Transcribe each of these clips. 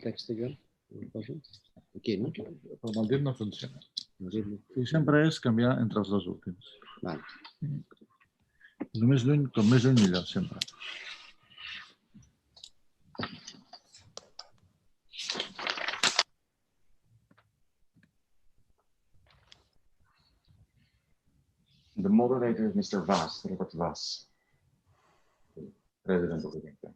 text again? Aquí, no? Però el dit no funciona. I sempre és canviar entre els dos últims. Vale. Només lluny, com més lluny millor, sempre. The moderator is Mr. Vass, Robert Vass, President of the Recommitment.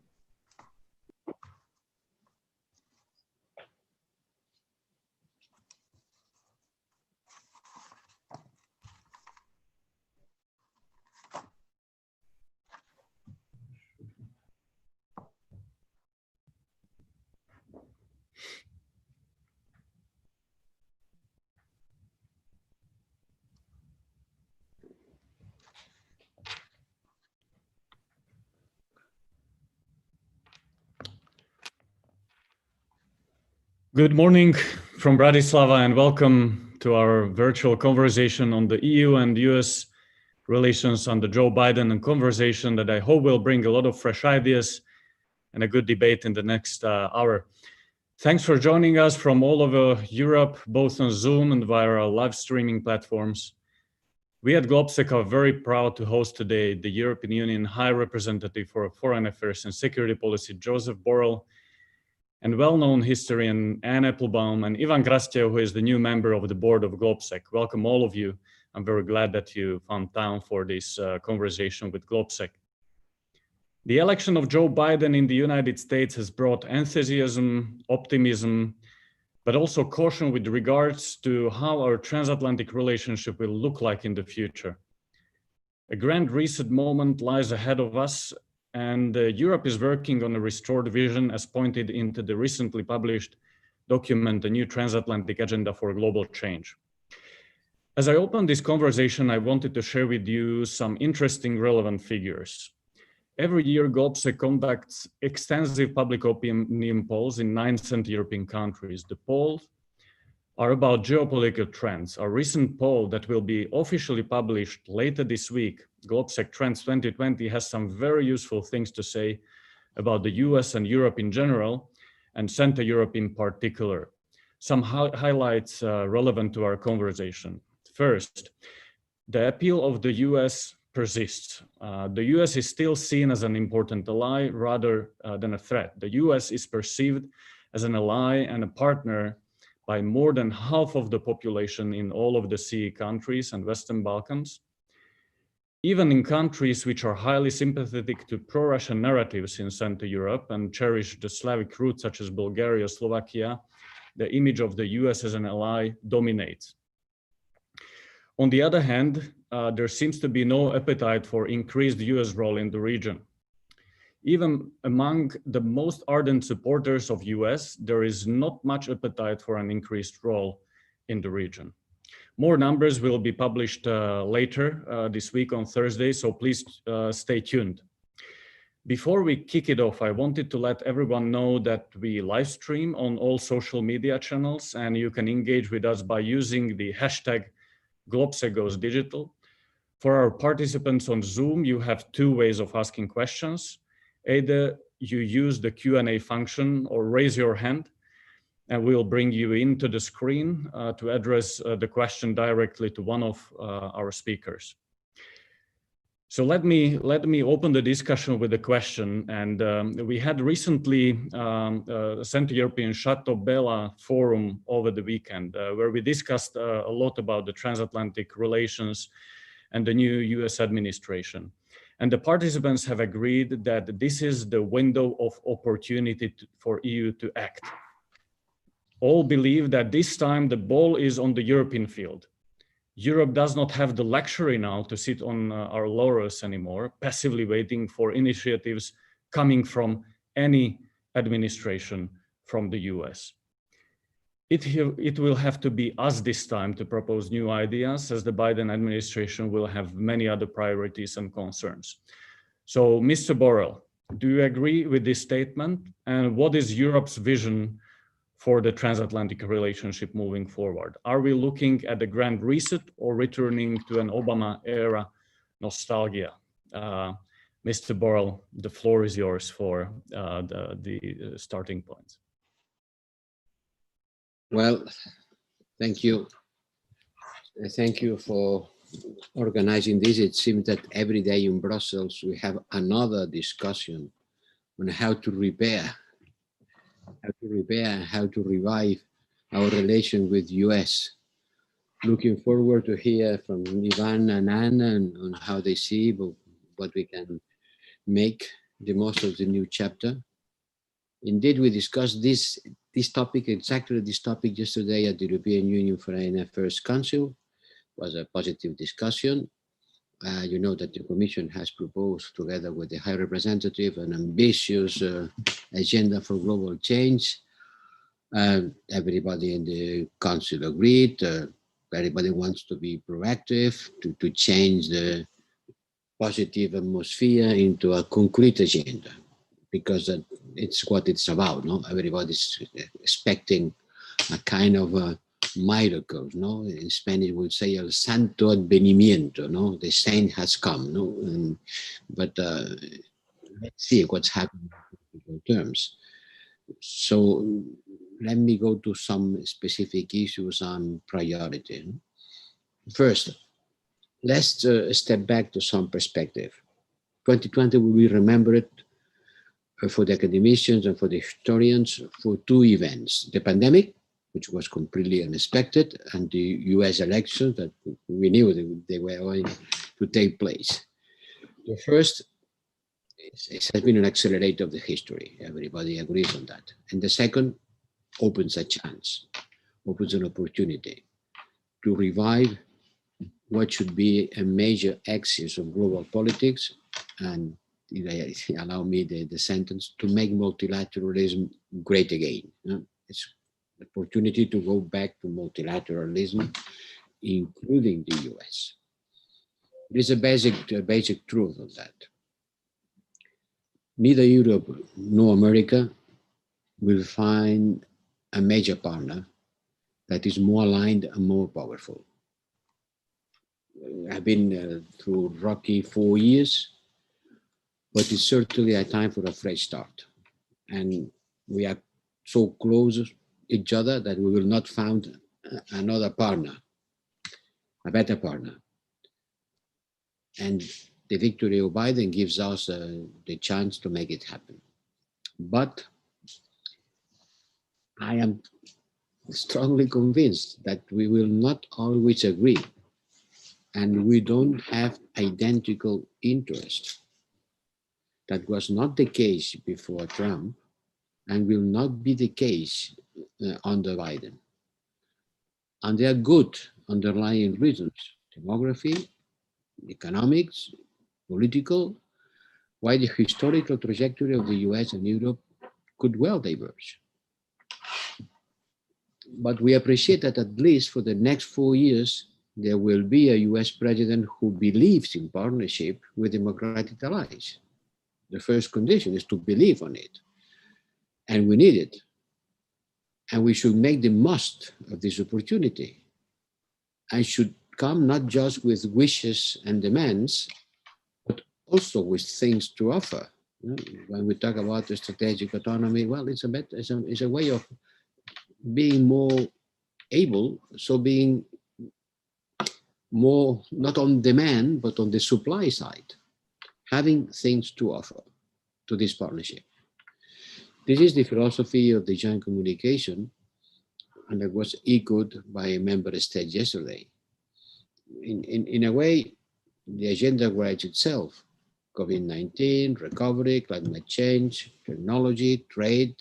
Good morning from Bratislava and welcome to our virtual conversation on the EU and US relations under Joe Biden, and conversation that I hope will bring a lot of fresh ideas and a good debate in the next hour. Thanks for joining us from all over Europe, both on Zoom and via our live streaming platforms. We at GLOBSEC are very proud to host today the European Union High Representative for Foreign Affairs and Security Policy, Josep Borrell, and well-known historian Anne Applebaum and Ivan Krastev, who is the new member of the board of GLOBSEC. Welcome all of you. I'm very glad that you found time for this conversation with GLOBSEC. The election of Joe Biden in the United States has brought enthusiasm, optimism, but also caution with regards to how our transatlantic relationship will look like in the future. A grand reset moment lies ahead of us, and Europe is working on a restored vision as pointed into the recently published document, The New Transatlantic Agenda for Global Change. As I open this conversation, I wanted to share with you some interesting relevant figures. Every year, GLOBSEC conducts extensive public opinion polls in 9 Central European countries. The polls are about geopolitical trends. Our recent poll that will be officially published later this week, GLOBSEC Trends 2020, has some very useful things to say about the US and Europe in general, and Central Europe in particular. Some highlights relevant to our conversation. First, the appeal of the US persists. The US is still seen as an important ally rather than a threat. The US is perceived as an ally and a partner by more than half of the population in all of the CE countries and Western Balkans. Even in countries which are highly sympathetic to pro-Russian narratives in Central Europe and cherish the Slavic roots such as Bulgaria, Slovakia, the image of the US as an ally dominates. On the other hand, there seems to be no appetite for increased US role in the region. Even among the most ardent supporters of US, there is not much appetite for an increased role in the region. More numbers will be published later this week on Thursday, so please stay tuned. Before we kick it off, I wanted to let everyone know that we live stream on all social media channels, and you can engage with us by using the hashtag GLOBSECGoesDigital. For our participants on Zoom, you have 2 ways of asking questions. Either you use the Q&A function or raise your hand, and we'll bring you into the screen to address the question directly to one of our speakers. So let me open the discussion with a question. And we had recently Central European Chateau Bella Forum over the weekend, where we discussed a lot about the transatlantic relations and the new US administration. And the participants have agreed that this is the window of opportunity for EU to act. All believe that this time the ball is on the European field. Europe does not have the luxury now to sit on our laurels anymore, passively waiting for initiatives coming from any administration from the US. It will have to be us this time to propose new ideas, as the Biden administration will have many other priorities and concerns. So, Mr. Borrell, do you agree with this statement? And what is Europe's vision for the transatlantic relationship moving forward? Are we looking at a grand reset or returning to an Obama-era nostalgia? Mr. Borrell, the floor is yours for the starting points. Well, thank you. Thank you for organizing this. It seems that every day in Brussels, we have another discussion on how to repair and how to revive our relation with US. Looking forward to hear from Ivan and Anna on how they see what we can make the most of the new chapter. Indeed, we discussed this topic, exactly this topic, yesterday at the European Union Foreign Affairs Council. It was a positive discussion. You know that the Commission has proposed, together with the High Representative, an ambitious agenda for global change. Everybody in the Council agreed. Everybody wants to be proactive, to change the positive atmosphere into a concrete agenda, because it's what it's about. No, everybody's expecting a kind of a miracle. No, in Spanish we'll say el santo advenimiento. No, the saint has come. No, but let's see what's happening in terms. So let me go to some specific issues on priority. First, let's step back to some perspective. 2020 will be remembered for the academicians and for the historians for two events: the pandemic, which was completely unexpected, and the US elections that we knew they were going to take place. The first, it has been an accelerator of the history. Everybody agrees on that. And the second opens a chance, opens an opportunity to revive what should be a major axis of global politics, and allow me the sentence, to make multilateralism great again. It's an opportunity to go back to multilateralism, including the US. There is a basic truth of that. Neither Europe nor America will find a major partner that is more aligned and more powerful. I've been through rocky 4 years, but it's certainly a time for a fresh start. And we are so close to each other that we will not find another partner, a better partner. And the victory of Biden gives us the chance to make it happen. But I am strongly convinced that we will not always agree, and we don't have identical interests. That was not the case before Trump, and will not be the case under Biden. And there are good underlying reasons: demography, economics, political, why the historical trajectory of the US and Europe could well diverge. But we appreciate that at least for the next 4 years, there will be a US president who believes in partnership with democratic allies. The first condition is to believe on it. And we need it. And we should make the most of this opportunity. And should come not just with wishes and demands, but also with things to offer. When we talk about the strategic autonomy, well, it's a way of being more able, so being more not on demand, but on the supply side, having things to offer to this partnership. This is the philosophy of the joint communication, and it was echoed by a member state yesterday. In a way, the agenda writes itself: COVID-19, recovery, climate change, technology, trade,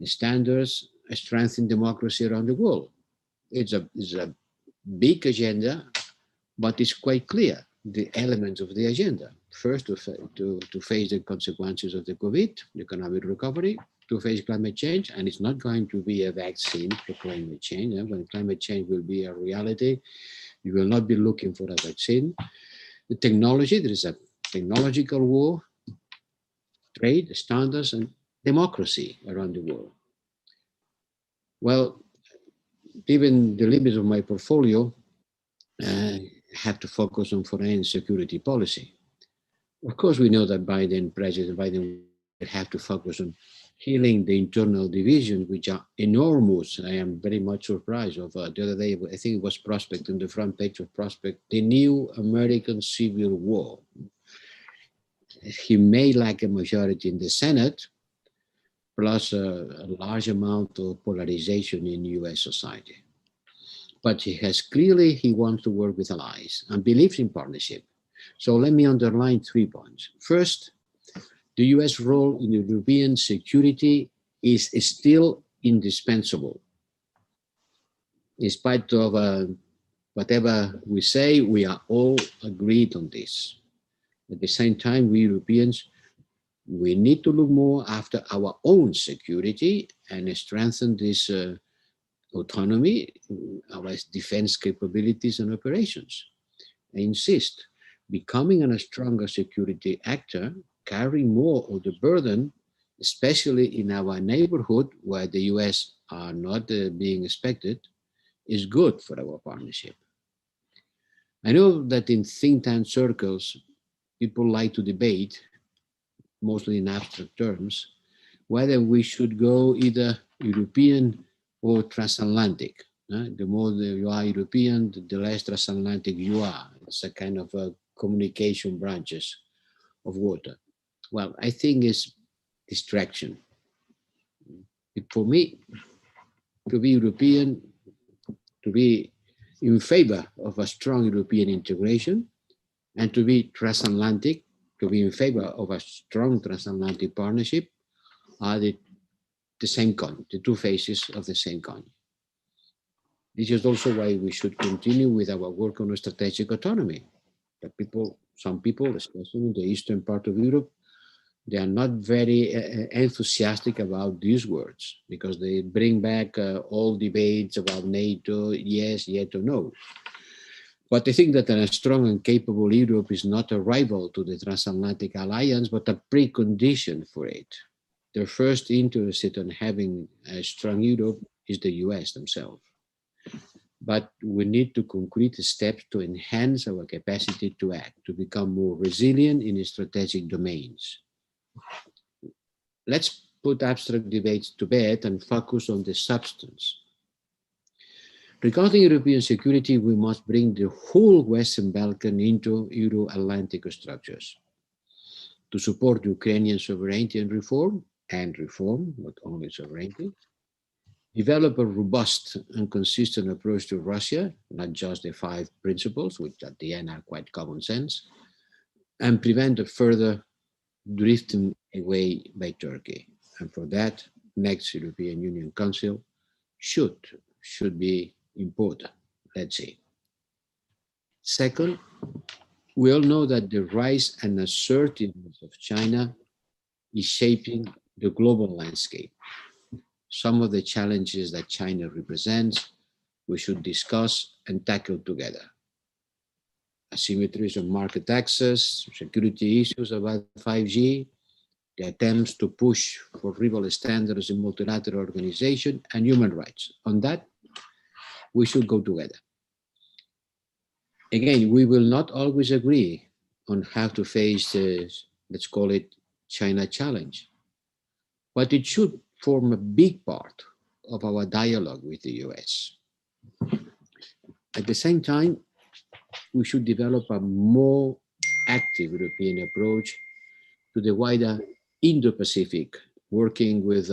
standards, strengthen democracy around the world. It's a big agenda, but it's quite clear the elements of the agenda. First, to face the consequences of the COVID, the economic recovery, to face climate change, and it's not going to be a vaccine for climate change. When climate change will be a reality, you will not be looking for a vaccine. The technology, there is a technological war, trade, standards, and democracy around the world. Well, given the limits of my portfolio, I have to focus on foreign security policy. Of course, we know that President Biden will have to focus on healing the internal divisions, which are enormous. I am very much surprised of the other day, I think it was Prospect, on the front page of Prospect, the new American Civil War. He may lack a majority in the Senate, plus a large amount of polarization in US society. But he wants to work with allies and believes in partnership. So let me underline 3 points. First, the US role in European security is still indispensable. In spite of whatever we say, we are all agreed on this. At the same time, we Europeans, we need to look more after our own security and strengthen this autonomy, our defense capabilities and operations. I insist, becoming a stronger security actor, carrying more of the burden, especially in our neighborhood where the US are not being expected, is good for our partnership. I know that in think tank circles, people like to debate, mostly in abstract terms, whether we should go either European or transatlantic. The more you are European, the less transatlantic you are. It's a kind of a communication branches of water. Well, I think it's distraction. For me, to be European, to be in favor of a strong European integration, and to be transatlantic, to be in favor of a strong transatlantic partnership, are the same coin, the two faces of the same coin. This is also why we should continue with our work on strategic autonomy. Some people, especially in the eastern part of Europe, they are not very enthusiastic about these words because they bring back all debates about NATO, yes, yet or no. But I think that a strong and capable Europe is not a rival to the transatlantic alliance, but a precondition for it. Their first interested in having a strong Europe is the US themselves. But we need to concrete steps to enhance our capacity to act, to become more resilient in strategic domains. Let's put abstract debates to bed and focus on the substance. Regarding European security, we must bring the whole Western Balkan into Euro-Atlantic structures. To support Ukrainian sovereignty and reform, not only sovereignty, develop a robust and consistent approach to Russia, not just the 5 principles, which at the end are quite common sense, and prevent a further drifting away by Turkey. And for that, next European Union Council should be important. Let's see. Second, we all know that the rise and assertiveness of China is shaping the global landscape. Some of the challenges that China represents, we should discuss and tackle together. Asymmetries of market access, security issues about 5G, the attempts to push for rival standards in multilateral organization, and human rights. On that, we should go together. Again, we will not always agree on how to face the, let's call it, China challenge, but it should form a big part of our dialogue with the US. At the same time, we should develop a more active European approach to the wider Indo-Pacific, working with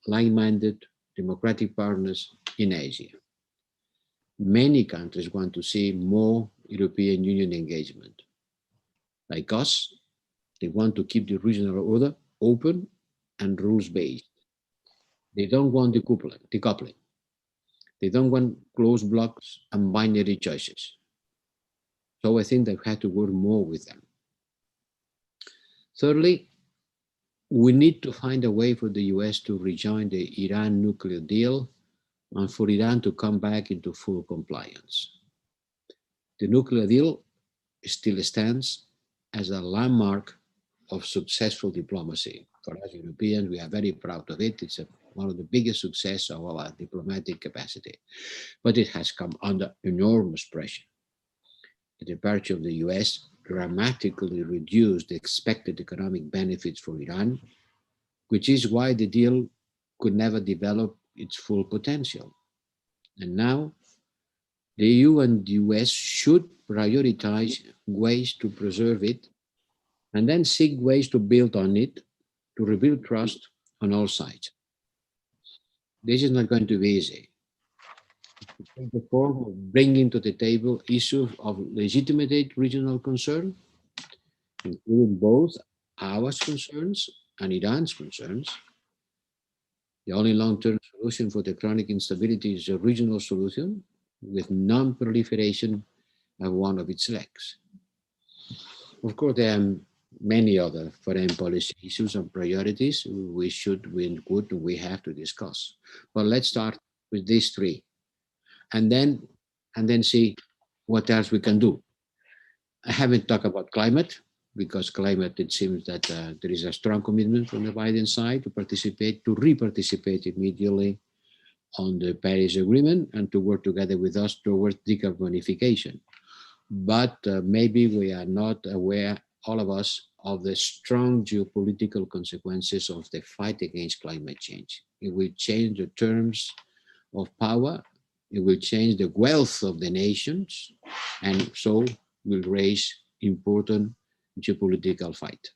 like-minded democratic partners in Asia. Many countries want to see more European Union engagement. Like us, they want to keep the regional order open and rules-based. They don't want decoupling. They don't want closed blocks and binary choices. So I think they have to work more with them. Thirdly, we need to find a way for the US to rejoin the Iran nuclear deal and for Iran to come back into full compliance. The nuclear deal still stands as a landmark of successful diplomacy. For us Europeans, we are very proud of it. It's one of the biggest successes of our diplomatic capacity, but it has come under enormous pressure. The departure of the US dramatically reduced the expected economic benefits for Iran, which is why the deal could never develop its full potential. And now, the EU and the US should prioritize ways to preserve it and then seek ways to build on it, to rebuild trust on all sides. This is not going to be easy. It takes the form of bringing to the table issues of legitimate regional concern, including both our concerns and Iran's concerns. The only long-term solution for the chronic instability is a regional solution with non-proliferation as one of its legs. Of course, there are many other foreign policy issues and priorities we should, we could, we have to discuss. But let's start with these three, and then see what else we can do. I haven't talked about climate, because climate, it seems that there is a strong commitment from the Biden side to re-participate immediately on the Paris Agreement and to work together with us towards decarbonification. But maybe we are not aware, all of us, of the strong geopolitical consequences of the fight against climate change. It will change the terms of power, it will change the wealth of the nations, and so will raise important geopolitical fight.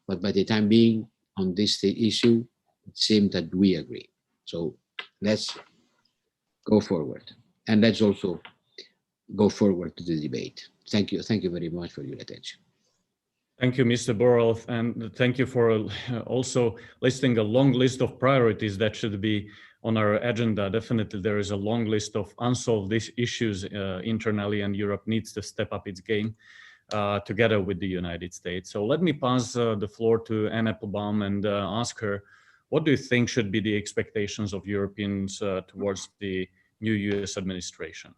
But by the time being on this issue, it seems that we agree. So let's go forward. And let's also go forward to the debate. Thank you. Thank you very much for your attention. Thank you, Mr. Borrell, and thank you for also listing a long list of priorities that should be on our agenda. Definitely, there is a long list of unsolved issues internally, and Europe needs to step up its game together with the United States. So let me pass the floor to Anne Applebaum and ask her, what do you think should be the expectations of Europeans towards the new US administration?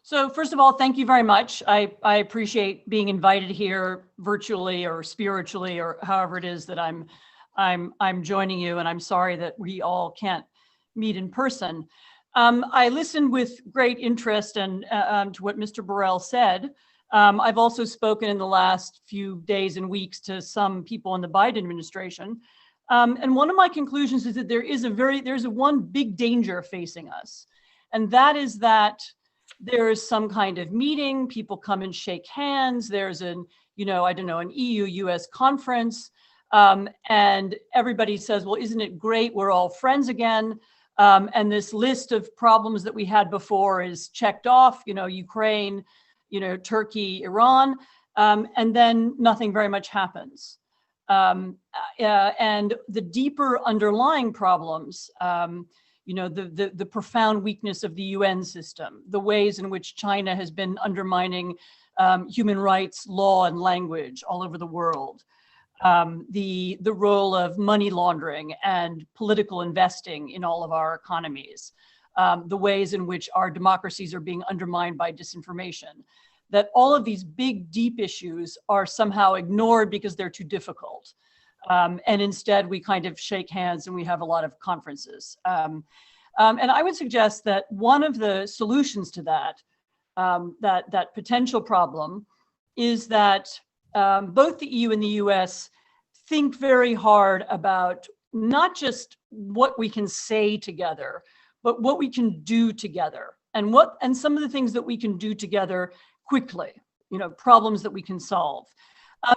So first of all, thank you very much. I appreciate being invited here virtually or spiritually or however it is that I'm joining you, and I'm sorry that we all can't meet in person. I listened with great interest and to what Mr. Borrell said. I've also spoken in the last few days and weeks to some people in the Biden administration. And one of my conclusions is that there's one big danger facing us. And that is that there's some kind of meeting, people come and shake hands, there's an EU-US conference, and everybody says, well, isn't it great, we're all friends again. And this list of problems that we had before is checked off, Ukraine, Turkey, Iran, and then nothing very much happens. And the deeper underlying problems, the profound weakness of the UN system, the ways in which China has been undermining human rights, law, and language all over the world, the role of money laundering and political investing in all of our economies, the ways in which our democracies are being undermined by disinformation, that all of these big, deep issues are somehow ignored because they're too difficult. And instead, we kind of shake hands and we have a lot of conferences. And I would suggest that one of the solutions to that potential problem is that both the EU and the US think very hard about not just what we can say together, but what we can do together, and some of the things that we can do together quickly, problems that we can solve.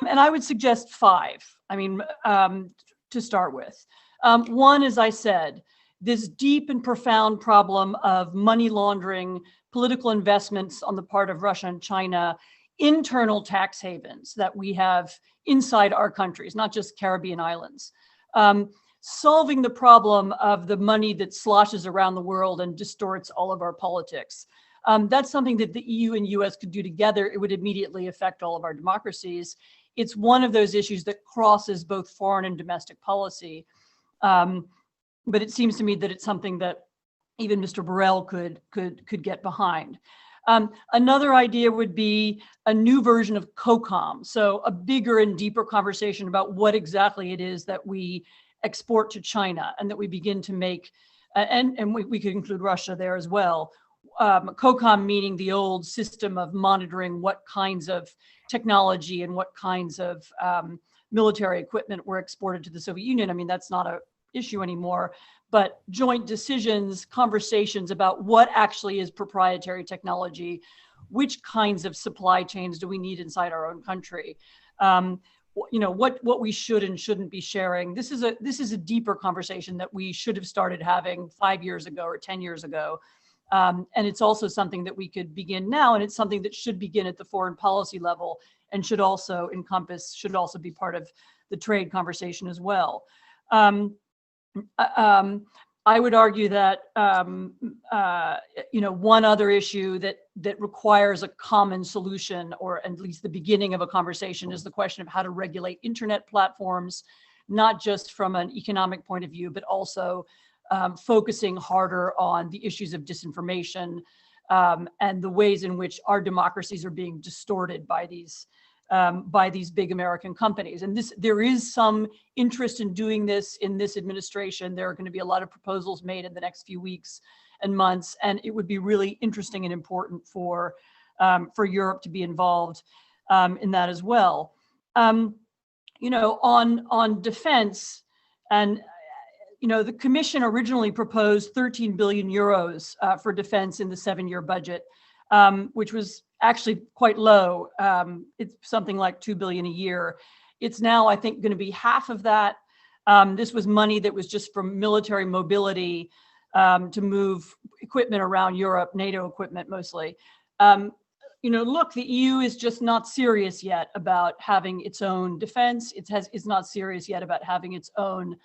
And I would suggest 5, to start with. One, as I said, this deep and profound problem of money laundering, political investments on the part of Russia and China, internal tax havens that we have inside our countries, not just Caribbean islands. Solving the problem of the money that sloshes around the world and distorts all of our politics. That's something that the EU and US could do together. It would immediately affect all of our democracies. It's one of those issues that crosses both foreign and domestic policy. But it seems to me that it's something that even Mr. Borrell could get behind. Another idea would be a new version of COCOM. So a bigger and deeper conversation about what exactly it is that we export to China and that we begin to make, and we could include Russia there as well. COCOM meaning the old system of monitoring what kinds of technology and what kinds of military equipment were exported to the Soviet Union. I mean, that's not an issue anymore, but joint decisions, conversations about what actually is proprietary technology, which kinds of supply chains do we need inside our own country, what we should and shouldn't be sharing. This is a deeper conversation that we should have started having 5 years ago or 10 years ago. And it's also something that we could begin now, and it's something that should begin at the foreign policy level and should also be part of the trade conversation as well. I would argue that one other issue that requires a common solution, or at least the beginning of a conversation, is the question of how to regulate internet platforms, not just from an economic point of view, but also focusing harder on the issues of disinformation and the ways in which our democracies are being distorted by these big American companies. And there is some interest in doing this in this administration. There are going to be a lot of proposals made in the next few weeks and months, and it would be really interesting and important for Europe to be involved in that as well. On defense, and the Commission originally proposed 13 billion euros for defense in the 7-year budget, which was actually quite low. It's something like 2 billion a year. It's now, I think, going to be half of that. This was money that was just from military mobility to move equipment around Europe, NATO equipment mostly. Look, the EU is just not serious yet about having its own defense. It's not serious yet about having its own,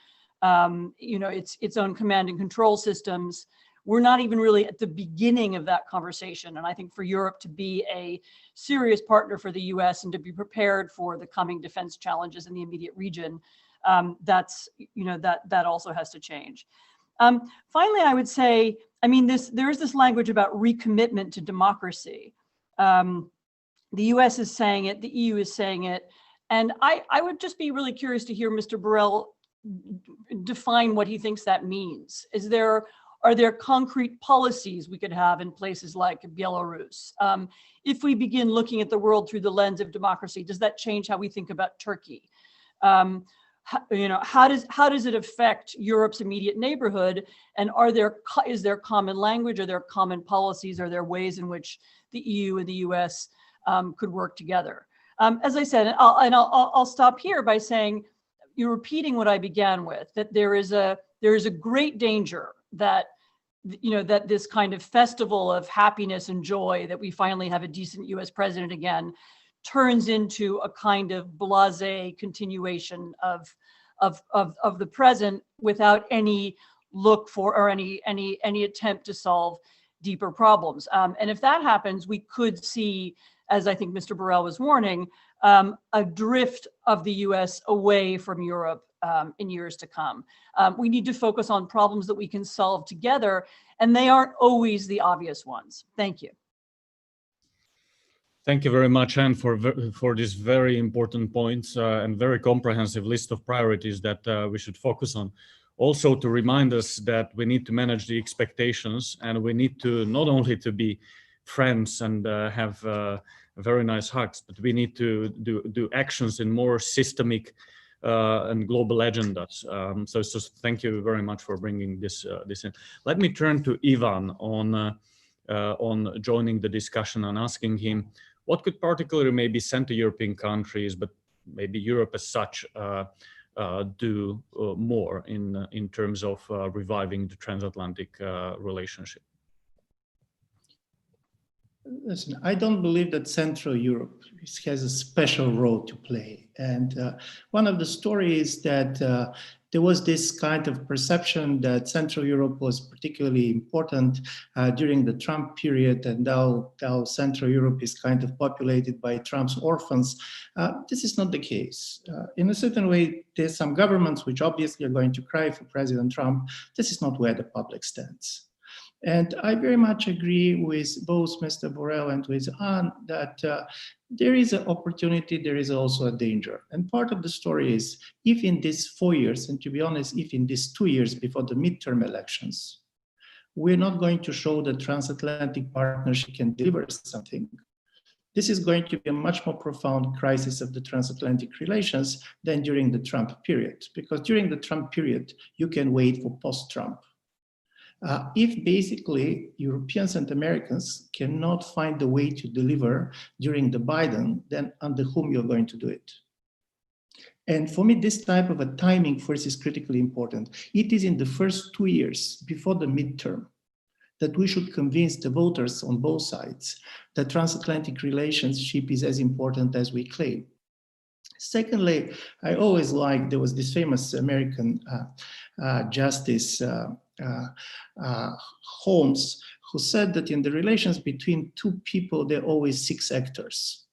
its own command and control systems. We're not even really at the beginning of that conversation. And I think for Europe to be a serious partner for the US and to be prepared for the coming defense challenges in the immediate region, that also has to change. Finally, I would say, there is this language about recommitment to democracy. The US is saying it, the EU is saying it. And I would just be really curious to hear Mr. Borrell define what he thinks that means. Are there concrete policies we could have in places like Belarus? If we begin looking at the world through the lens of democracy, does that change how we think about Turkey? How does it affect Europe's immediate neighborhood? And is there common language? Are there common policies? Are there ways in which the EU and the US could work together? As I said, I'll stop here by saying, you're repeating what I began with, that there is a great danger that this kind of festival of happiness and joy that we finally have a decent US president again turns into a kind of blasé continuation of the present without any look for or any attempt to solve deeper problems. And if that happens, we could see, as I think Mr. Borrell was warning, a drift of the US away from Europe in years to come. We need to focus on problems that we can solve together, and they aren't always the obvious ones. Thank you. Thank you very much, Anne, for these very important points and very comprehensive list of priorities that we should focus on. Also to remind us that we need to manage the expectations, and we need to not only to be friends and have very nice hugs, but we need to do actions in more systemic and global agendas. So thank you very much for bringing this in. Let me turn to Ivan on joining the discussion and asking him what could particularly maybe Central European countries, but maybe Europe as such, do more in terms of reviving the transatlantic relationship. Listen, I don't believe that Central Europe has a special role to play. And one of the stories that there was this kind of perception that Central Europe was particularly important during the Trump period, and now Central Europe is kind of populated by Trump's orphans. This is not the case. In a certain way, there's some governments which obviously are going to cry for President Trump. This is not where the public stands. And I very much agree with both Mr. Borrell and with Anne that there is an opportunity, there is also a danger. And part of the story is, if in these 4 years, and to be honest, if in these 2 years before the midterm elections, we're not going to show that transatlantic partnership can deliver something, this is going to be a much more profound crisis of the transatlantic relations than during the Trump period, because during the Trump period, you can wait for post-Trump. If basically Europeans and Americans cannot find a way to deliver during the Biden, then under whom you're going to do it? And for me, this type of a timing first is critically important. It is in the first 2 years before the midterm that we should convince the voters on both sides that transatlantic relationship is as important as we claim. Secondly, I always liked, there was this famous American justice, Holmes, who said that in the relations between two people, there are always 6 actors.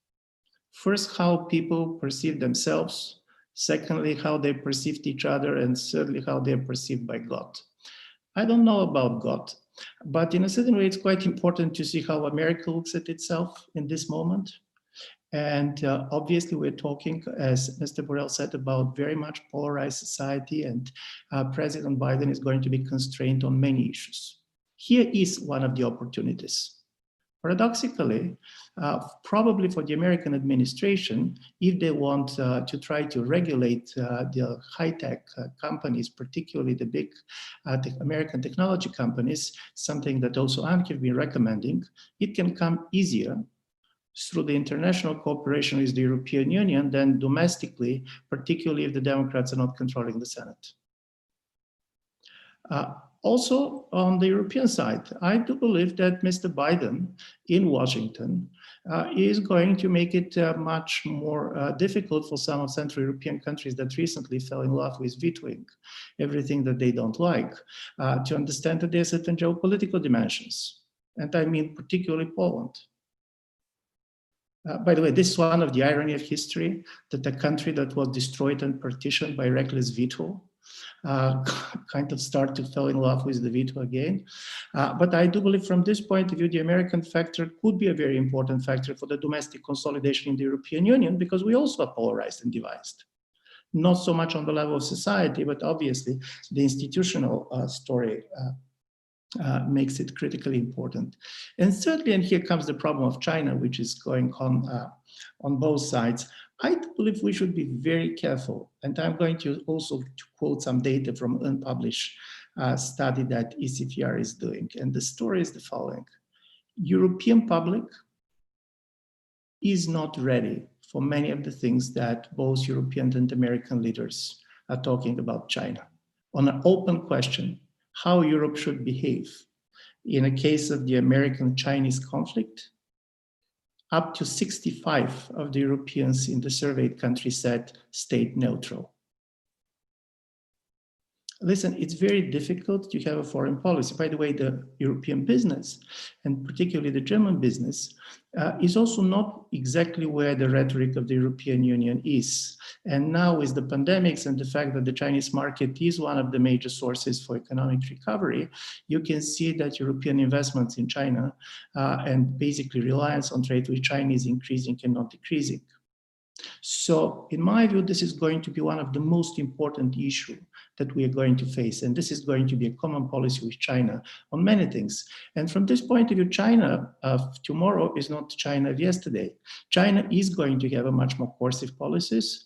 First, how people perceive themselves. Secondly, how they perceived each other. And thirdly, how they're perceived by God. I don't know about God, but in a certain way, it's quite important to see how America looks at itself in this moment. And obviously, we're talking, as Mr. Borrell said, about very much polarized society, and President Biden is going to be constrained on many issues. Here is one of the opportunities. Paradoxically, probably for the American administration, if they want to try to regulate the high-tech companies, particularly the big American technology companies, something that also Anke have been recommending, it can come easier through the international cooperation with the European Union than domestically, particularly if the Democrats are not controlling the Senate. Also, on the European side, I do believe that Mr. Biden in Washington is going to make it much more difficult for some of Central European countries that recently fell in love with vetoing everything that they don't like, to understand that there are certain geopolitical dimensions. And I mean particularly Poland. By the way, this is one of the irony of history, that a country that was destroyed and partitioned by reckless veto kind of start to fall in love with the veto again. But I do believe from this point of view, the American factor could be a very important factor for the domestic consolidation in the European Union, because we also are polarized and divided. Not so much on the level of society, but obviously the institutional story makes it critically important. And thirdly, and here comes the problem of China, which is going on both sides. I believe we should be very careful. And I'm going to also quote some data from an unpublished study that ECFR is doing. And the story is the following. European public is not ready for many of the things that both European and American leaders are talking about China. On an open question, how Europe should behave in a case of the American-Chinese conflict, up to 65 of the Europeans in the surveyed countries said stayed neutral. Listen, it's very difficult to have a foreign policy. By the way, the European business, and particularly the German business, is also not exactly where the rhetoric of the European Union is. And now with the pandemics and the fact that the Chinese market is one of the major sources for economic recovery, you can see that European investments in China and basically reliance on trade with China is increasing and not decreasing. So in my view, this is going to be one of the most important issues that we are going to face. And this is going to be a common policy with China on many things. And from this point of view, China of tomorrow is not China of yesterday. China is going to have a much more coercive policies.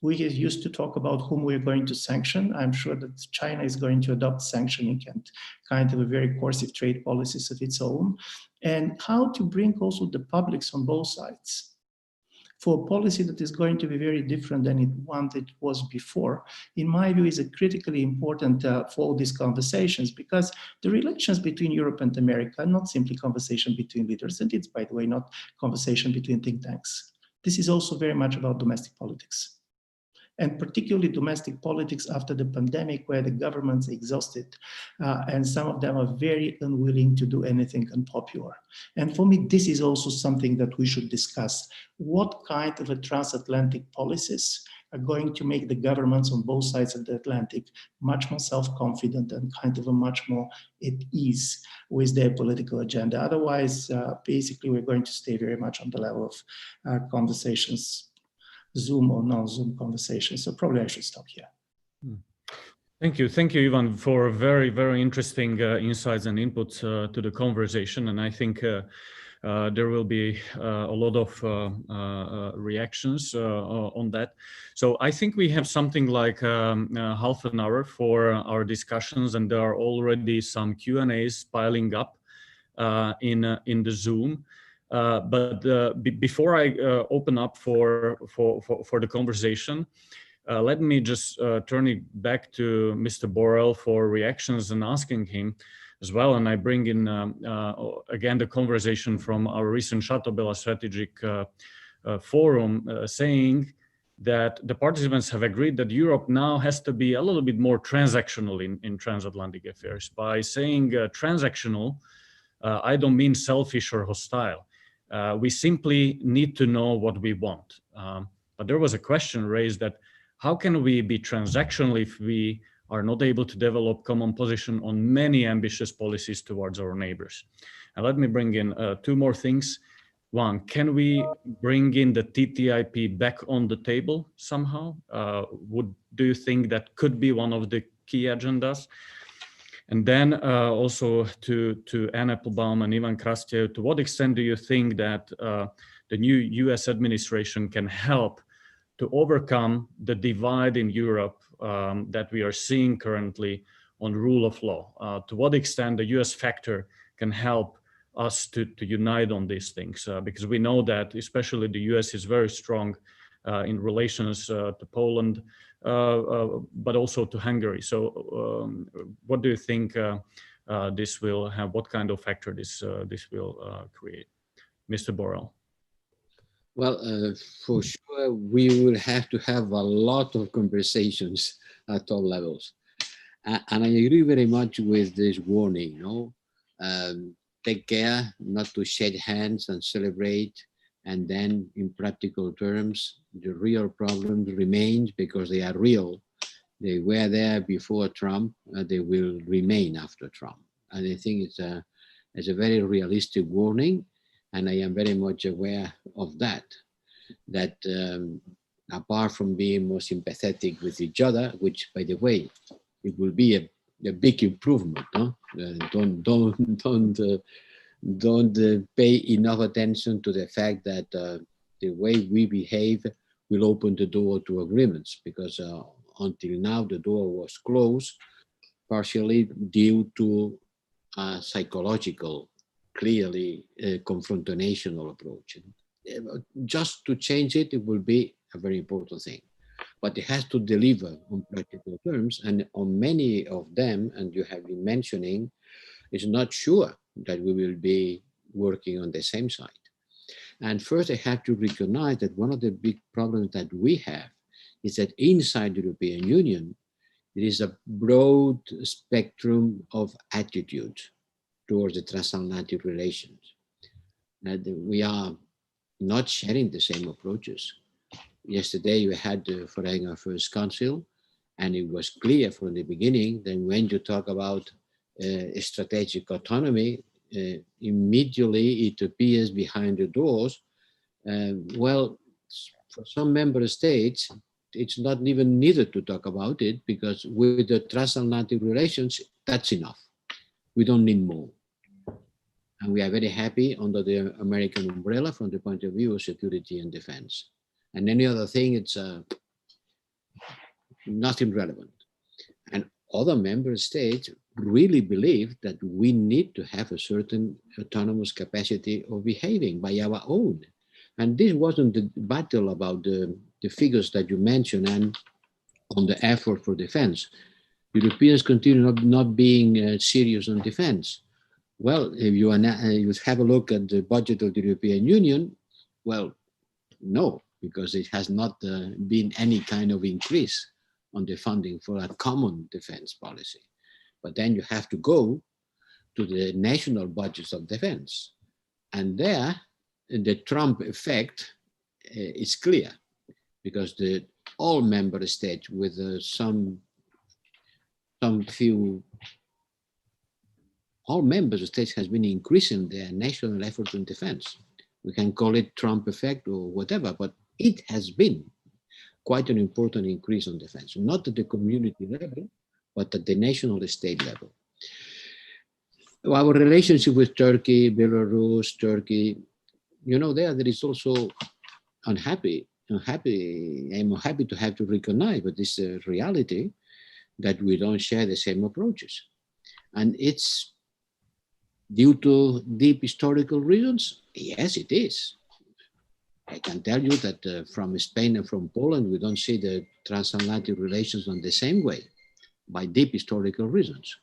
We used to talk about whom we're going to sanction. I'm sure that China is going to adopt sanctioning and kind of a very coercive trade policies of its own. And how to bring also the publics on both sides for a policy that is going to be very different than one that was before, in my view, is a critically important for all these conversations, because the relations between Europe and America are not simply conversation between leaders, and it's, by the way, not conversation between think tanks. This is also very much about domestic politics, and particularly domestic politics after the pandemic, where the government's exhausted and some of them are very unwilling to do anything unpopular. And for me, this is also something that we should discuss. What kind of a transatlantic policies are going to make the governments on both sides of the Atlantic much more self-confident and kind of a much more at ease with their political agenda? Otherwise, basically, we're going to stay very much on the level of conversations, Zoom or non-Zoom conversations. So probably I should stop here. Thank you, Ivan, for very, very interesting insights and inputs to the conversation. And I think there will be a lot of reactions on that. So I think we have something like half an hour for our discussions, and there are already some Q&As piling up in the Zoom. Before I open up for the conversation, let me just turn it back to Mr. Borrell for reactions and asking him as well. And I bring in again the conversation from our recent Chateaubela Strategic Forum, saying that the participants have agreed that Europe now has to be a little bit more transactional in transatlantic affairs. By saying transactional, I don't mean selfish or hostile. We simply need to know what we want. But there was a question raised that how can we be transactional if we are not able to develop common position on many ambitious policies towards our neighbors? And let me bring in two more things. One, can we bring in the TTIP back on the table somehow? Do you think that could be one of the key agendas? And then also to Anne Applebaum and Ivan Krastev, to what extent do you think that the new US administration can help to overcome the divide in Europe that we are seeing currently on rule of law? To what extent the US factor can help us to unite on these things? Because we know that especially the US is very strong in relations to Poland, but also to Hungary. So what do you think this will have, what kind of factor this will create? Mr. Borrell. Well, for sure, we will have to have a lot of conversations at all levels. And I agree very much with this warning, take care not to shake hands and celebrate. And then in practical terms, the real problems remain because they are real. They were there before Trump, they will remain after Trump. And I think it's a very realistic warning. And I am very much aware of that apart from being more sympathetic with each other, which by the way, it will be a big improvement. No? Don't pay enough attention to the fact that the way we behave will open the door to agreements, because until now the door was closed, partially due to a psychological, clearly confrontational approach. Just to change it, it will be a very important thing. But it has to deliver on practical terms, and on many of them, and you have been mentioning, it's not sure that we will be working on the same side. And first, I have to recognize that one of the big problems that we have is that inside the European Union, there is a broad spectrum of attitude towards the transatlantic relations. And we are not sharing the same approaches. Yesterday, we had the Foreign Affairs Council, and it was clear from the beginning that when you talk about strategic autonomy, immediately it appears behind the doors. Well, for some member states, it's not even needed to talk about it, because with the transatlantic relations, that's enough. We don't need more. And we are very happy under the American umbrella from the point of view of security and defense. And any other thing, it's nothing relevant. And other member states really believe that we need to have a certain autonomous capacity of behaving by our own. And this wasn't the battle about the figures that you mentioned and on the effort for defense. Europeans continue not being serious on defense. Well, if you have a look at the budget of the European Union, well, no, because it has not been any kind of increase on the funding for a common defense policy. But then you have to go to the national budgets of defense. And there, the Trump effect is clear, because all member states with all member states has been increasing their national effort in defense. We can call it Trump effect or whatever, but it has been quite an important increase on defense, not at the community level, but at the national state level. our relationship with Turkey, Belarus, Turkey, there is also I'm happy to have to recognize, but it's a reality that we don't share the same approaches. And it's due to deep historical reasons? Yes, it is. I can tell you that from Spain and from Poland, we don't see the transatlantic relations on the same way, by deep historical reasons.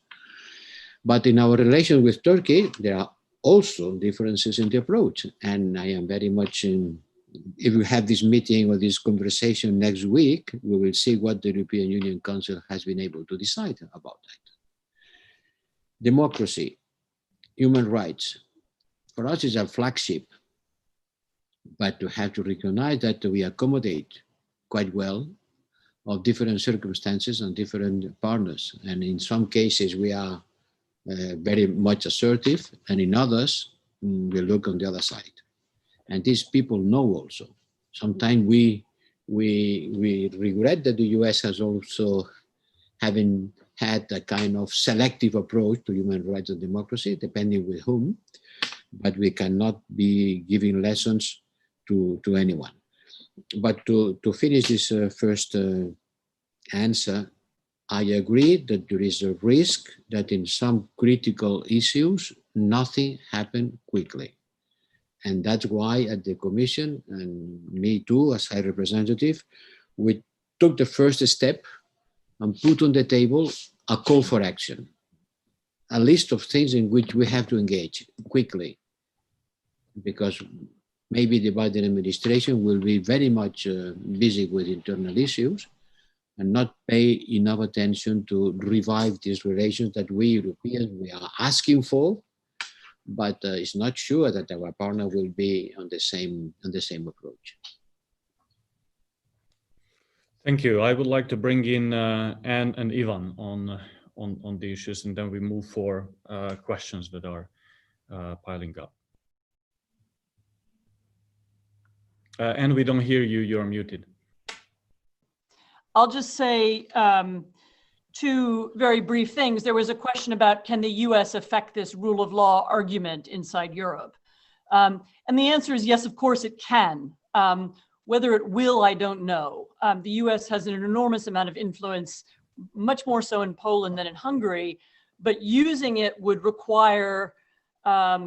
But in our relation with Turkey, there are also differences in the approach. And I am very much if we have this meeting or this conversation next week, we will see what the European Union Council has been able to decide about that. Democracy, human rights, for us is a flagship, but we have to recognize that we accommodate quite well of different circumstances and different partners. And in some cases, we are very much assertive, and in others, we look on the other side. And these people know also. Sometimes we regret that the US has also having had a kind of selective approach to human rights and democracy, depending with whom, but we cannot be giving lessons to anyone. But to finish this first answer, I agree that there is a risk that in some critical issues, nothing happened quickly. And that's why at the Commission, and me too as High Representative, we took the first step and put on the table a call for action, a list of things in which we have to engage quickly, because maybe the Biden administration will be very much busy with internal issues and not pay enough attention to revive these relations that we Europeans, we are asking for, but it's not sure that our partner will be on the same approach. Thank you. I would like to bring in Anne and Ivan on the issues, and then we move for questions that are piling up. Anne, we don't hear you. You're muted. I'll just say two very brief things. There was a question about, can the US affect this rule of law argument inside Europe? And the answer is yes, of course it can. Whether it will, I don't know. The US has an enormous amount of influence, much more so in Poland than in Hungary, but using it would require, I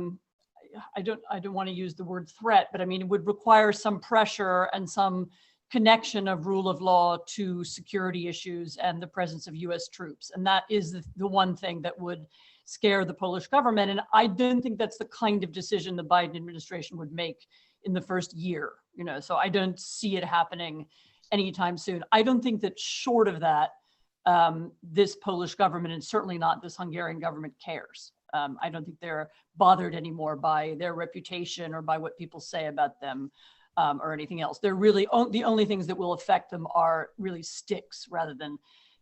don't want to use the word threat, but I mean, it would require some pressure and some connection of rule of law to security issues and the presence of US troops. And that is the one thing that would scare the Polish government. And I don't think that's the kind of decision the Biden administration would make in the first year, so I don't see it happening anytime soon. I don't think that short of that, this Polish government, and certainly not this Hungarian government, cares. I don't think they're bothered anymore by their reputation or by what people say about them. Or anything else. They're really the only things that will affect them are really sticks rather than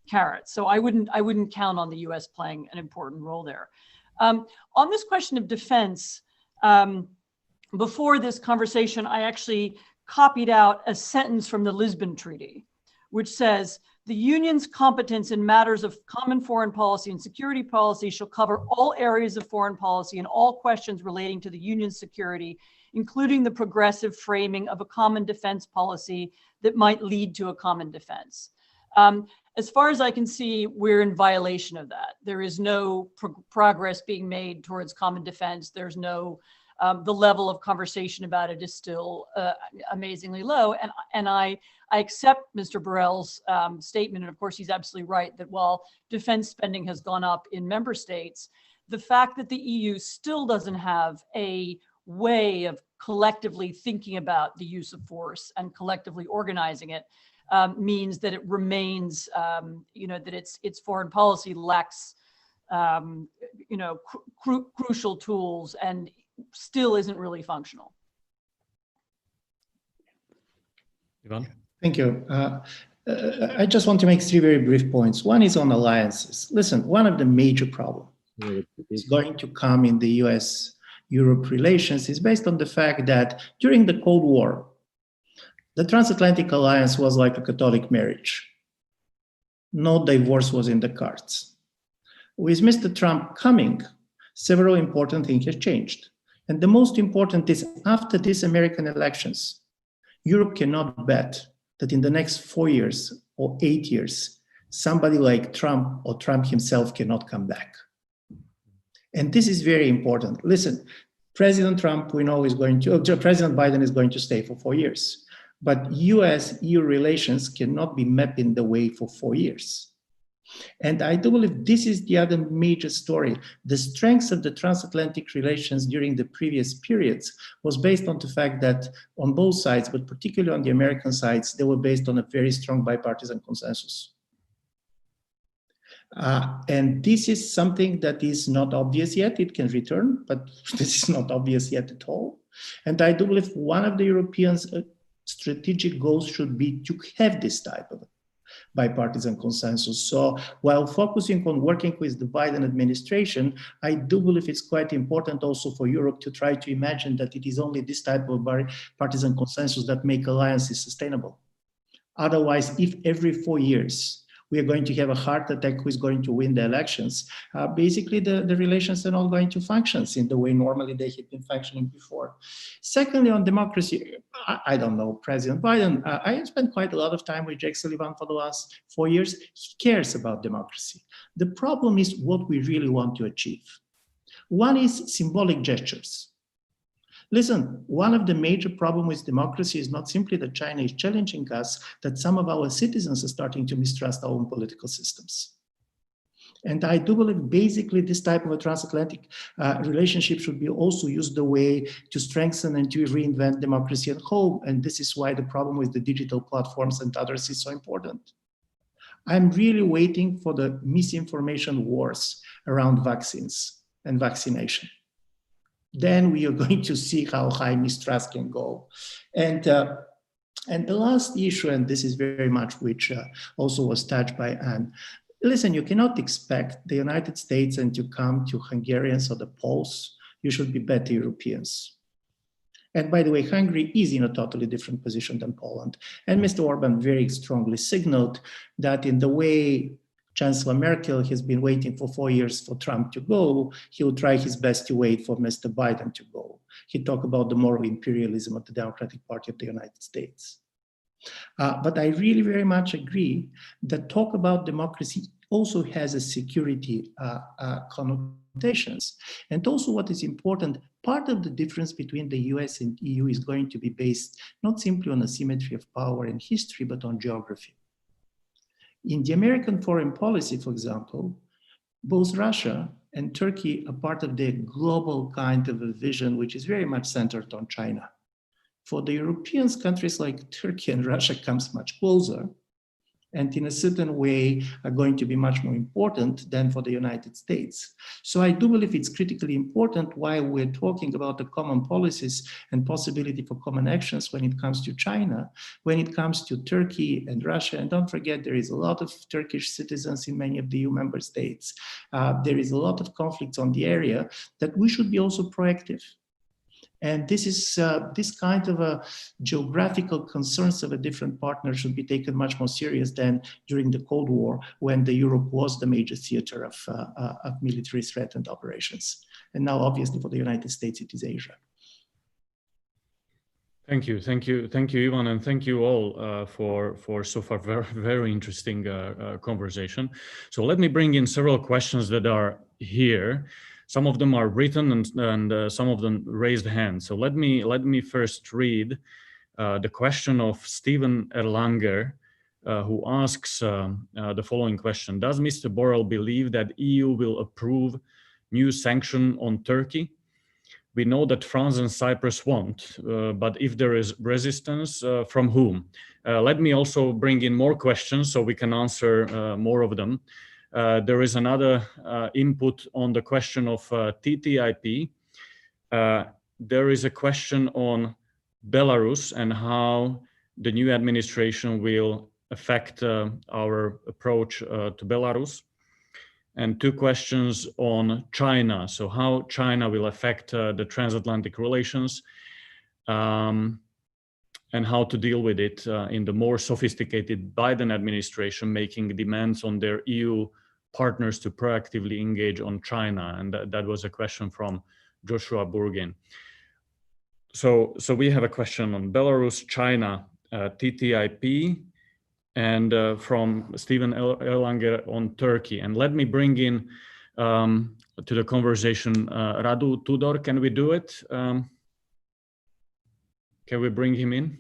carrots. So I wouldn't count on the US playing an important role there. On this question of defense, before this conversation, I actually copied out a sentence from the Lisbon Treaty, which says, the Union's competence in matters of common foreign policy and security policy shall cover all areas of foreign policy and all questions relating to the Union's security, including the progressive framing of a common defense policy that might lead to a common defense. As far as I can see, we're in violation of that. There is no progress being made towards common defense. There's no, the level of conversation about it is still amazingly low. And I accept Mr. Borrell's statement, and of course he's absolutely right, that while defense spending has gone up in member states, the fact that the EU still doesn't have a way of collectively thinking about the use of force and collectively organizing it means that it remains, that its foreign policy lacks, crucial tools and still isn't really functional. Ivan? Thank you. I just want to make three very brief points. One is on alliances. Listen, one of the major problems is going to come in the US-Europe relations is based on the fact that during the Cold War, the transatlantic alliance was like a Catholic marriage. No divorce was in the cards. With Mr. Trump coming, several important things have changed. And the most important is after these American elections, Europe cannot bet that in the next 4 years or 8 years, somebody like Trump or Trump himself cannot come back. And this is very important. Listen, President Trump, we know, is going to, President Biden is going to stay for 4 years. But US-EU relations cannot be mapped in the way for 4 years. And I do believe this is the other major story. The strength of the transatlantic relations during the previous periods was based on the fact that on both sides, but particularly on the American sides, they were based on a very strong bipartisan consensus. And this is something that is not obvious yet. It can return, but this is not obvious yet at all. And I do believe one of the Europeans' strategic goals should be to have this type of bipartisan consensus. So while focusing on working with the Biden administration, I do believe it's quite important also for Europe to try to imagine that it is only this type of bipartisan consensus that make alliances sustainable. Otherwise, if every 4 years we are going to have a heart attack who is going to win the elections, basically the relations are not going to function in the way normally they had been functioning before. Secondly, on democracy, I don't know, President Biden, I have spent quite a lot of time with Jake Sullivan for the last 4 years. He cares about democracy. The problem is what we really want to achieve. One is symbolic gestures. Listen, one of the major problems with democracy is not simply that China is challenging us, that some of our citizens are starting to mistrust our own political systems. And I do believe basically this type of a transatlantic relationship should be also used the way to strengthen and to reinvent democracy at home. And this is why the problem with the digital platforms and others is so important. I'm really waiting for the misinformation wars around vaccines and vaccination. Then we are going to see how high mistrust can go. And the last issue, and this is very much which also was touched by Anne, listen, you cannot expect the United States and to come to Hungarians or the Poles. You should be better Europeans. And by the way, Hungary is in a totally different position than Poland. And Mr. Orban very strongly signaled that in the way Chancellor Merkel has been waiting for 4 years for Trump to go, he will try his best to wait for Mr. Biden to go. He talked about the moral imperialism of the Democratic Party of the United States. But I really very much agree that talk about democracy also has a security connotations. And also what is important, part of the difference between the US and EU is going to be based not simply on asymmetry of power and history, but on geography. In the American foreign policy, for example, both Russia and Turkey are part of the global kind of a vision, which is very much centered on China. For the Europeans, countries like Turkey and Russia comes much closer, and in a certain way are going to be much more important than for the United States. So I do believe it's critically important while we're talking about the common policies and possibility for common actions when it comes to China, when it comes to Turkey and Russia, and don't forget there is a lot of Turkish citizens in many of the EU member states. There is a lot of conflicts on the area that we should be also proactive. And this is this kind of a geographical concerns of a different partner should be taken much more serious than during the Cold War, when the Europe was the major theater of military threat and operations. And now, obviously, for the United States, it is Asia. Thank you, Ivan, and thank you all for so far very interesting conversation. So let me bring in several questions that are here. Some of them are written and some of them raised hands. So let me first read the question of Stephen Erlanger, who asks the following question: does Mr. Borrell believe that EU will approve new sanction on Turkey? We know that France and Cyprus won't, but if there is resistance, from whom? Let me also bring in more questions so we can answer more of them. There is another input on the question of TTIP. There is a question on Belarus and how the new administration will affect our approach to Belarus. And two questions on China. So how China will affect the transatlantic relations and how to deal with it in the more sophisticated Biden administration, making demands on their EU partners to proactively engage on China? And that was a question from Joshua Burgin. So we have a question on Belarus, China, TTIP, and from Stephen Erlanger on Turkey. And let me bring in to the conversation Radu Tudor. Can we do it? Can we bring him in?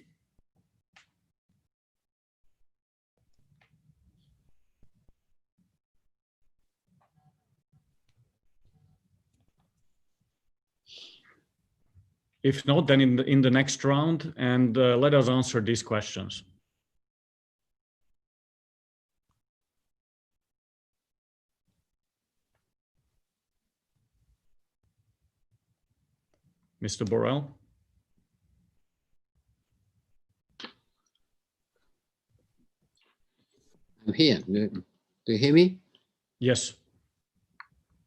If not, then in the next round, and let us answer these questions. Mr. Borrell? I'm here. Do you hear me? Yes.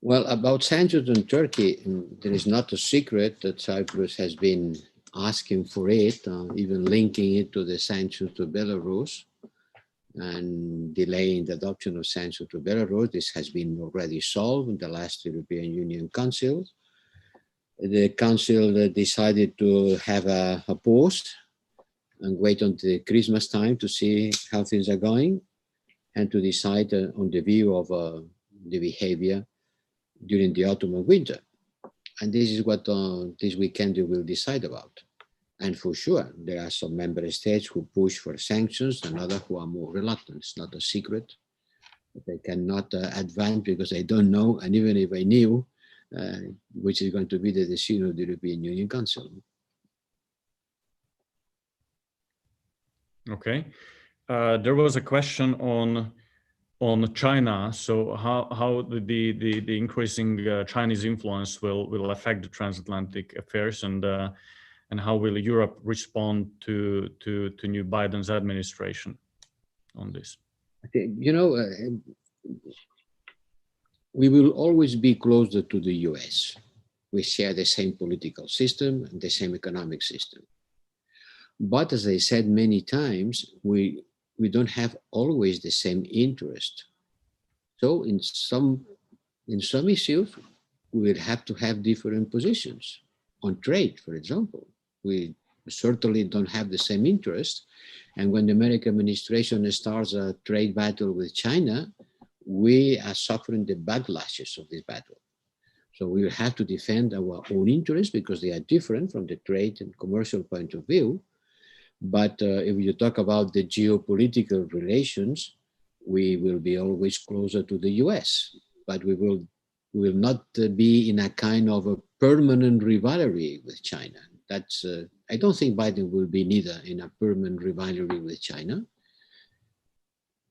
Well, about sanctions on Turkey, there is not a secret that Cyprus has been asking for it, even linking it to the sanctions to Belarus and delaying the adoption of sanctions to Belarus. This has been already solved in the last European Union Council. The Council decided to have a pause and wait until Christmas time to see how things are going and to decide on the view of the behavior during the autumn and winter. And this is what this weekend we will decide about. And for sure, there are some member states who push for sanctions and others who are more reluctant. It's not a secret. But they cannot advance because they don't know, and even if they knew, which is going to be the decision of the European Union Council. Okay. There was a question on China. So how the increasing Chinese influence will affect the transatlantic affairs, and how will Europe respond to new Biden's administration on this? You know, we will always be closer to the US. We share the same political system and the same economic system. But as I said many times, we don't have always the same interest. So in some issues, we will have to have different positions. On trade, for example, we certainly don't have the same interest. And when the American administration starts a trade battle with China, we are suffering the backlashes of this battle. So we will have to defend our own interests because they are different from the trade and commercial point of view. But if you talk about the geopolitical relations, we will be always closer to the US. But we will not be in a kind of a permanent rivalry with China. That's I don't think Biden will be neither in a permanent rivalry with China.